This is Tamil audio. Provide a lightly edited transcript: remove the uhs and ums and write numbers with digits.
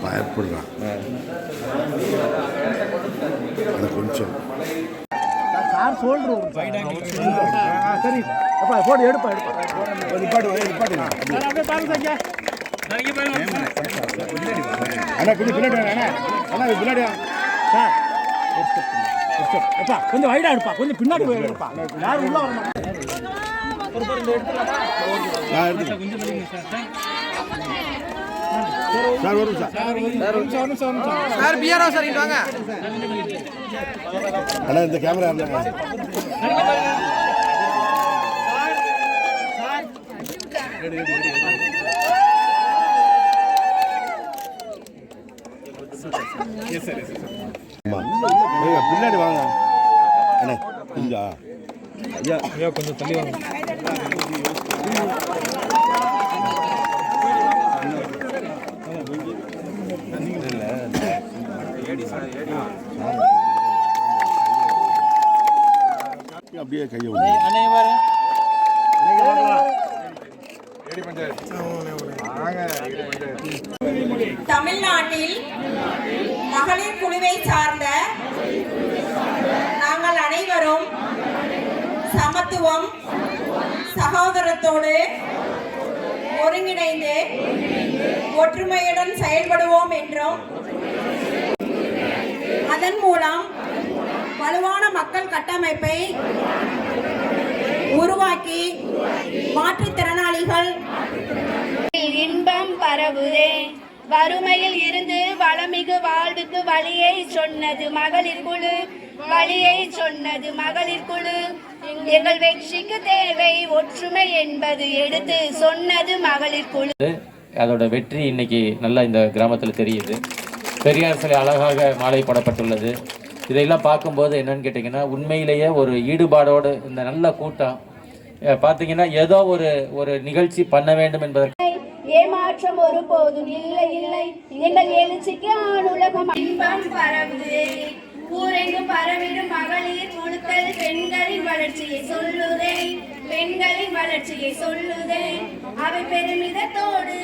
பயப்படுறான் அது கொஞ்சம் சார் சொல்றோம் சரி அப்பா போடு எடுப்பா நிப்பாட்டு அப்படியே பாருங்க அண்ணா கொஞ்சம் பின்னாடி அண்ணா பின்னாடி சார் எப்பா கொஞ்சம் வைடா எடுப்பா கொஞ்சம் பின்னாடி எடுப்பா யாரும் உள்ள வர மாட்டாங்க சார் வரும் சார் பிஆர்ஓ சார் இங்க வாங்க அண்ணா இந்த கேமரா இருந்தாங்க பின்னாடி வாங்க அண்ணா கொஞ்சம் ஐயா கொஞ்சம் தள்ளி வாங்க அப்படியே கையை தமிழ்நாட்டில் மகளிர் குழுவை சார்ந்த நாங்கள் அனைவரும் சமத்துவம் சகோதரத்தோடு ஒருங்கிணைந்து ஒற்றுமையுடன் செயல்படுவோம் என்றும் அதன் மூலம் வலுவான மக்கள் கட்டமைப்பை உருவாக்கி மாற்றுத்திறனாளிகள் இன்பம் பரவுதே வறுமையில் இருந்து வளமிகு வாழ்வுக்கு வழியை சொன்னது மகளிர் குழு வழியை சொன்னது மகளிர் குழு எங்கள் வெற்றிக்கு தேவை ஒற்றுமை என்பது எடுத்து சொன்னது மகளிர் குழு. அதோட வெற்றி இன்னைக்கு நல்லா இந்த கிராமத்தில் தெரியுது. பெரியார் சிலை அழகாக மாலை போடப்பட்டுள்ளது. இதையெல்லாம் பார்க்கும்போது என்னன்னு கேட்டிங்கன்னா உண்மையிலேயே ஒரு ஈடுபாடோடு இந்த நல்ல கூட்டம் பார்த்தீங்கன்னா ஏதோ ஒரு நிகழ்ச்சி பண்ண வேண்டும் என்பதற்கு ஏமாற்றம் ஒருபோதும் இல்லை இல்லை எங்கள் எழுச்சிக்கு ஆணுலகம் இன்பம் பரவுது ஊரெங்கும் பரவிடும் மகளிர் குழுக்கள் பெண்களின் வளர்ச்சியை சொல்லுதே பெண்களின் வளர்ச்சியை சொல்லுதே அவை பெருமிதத்தோடு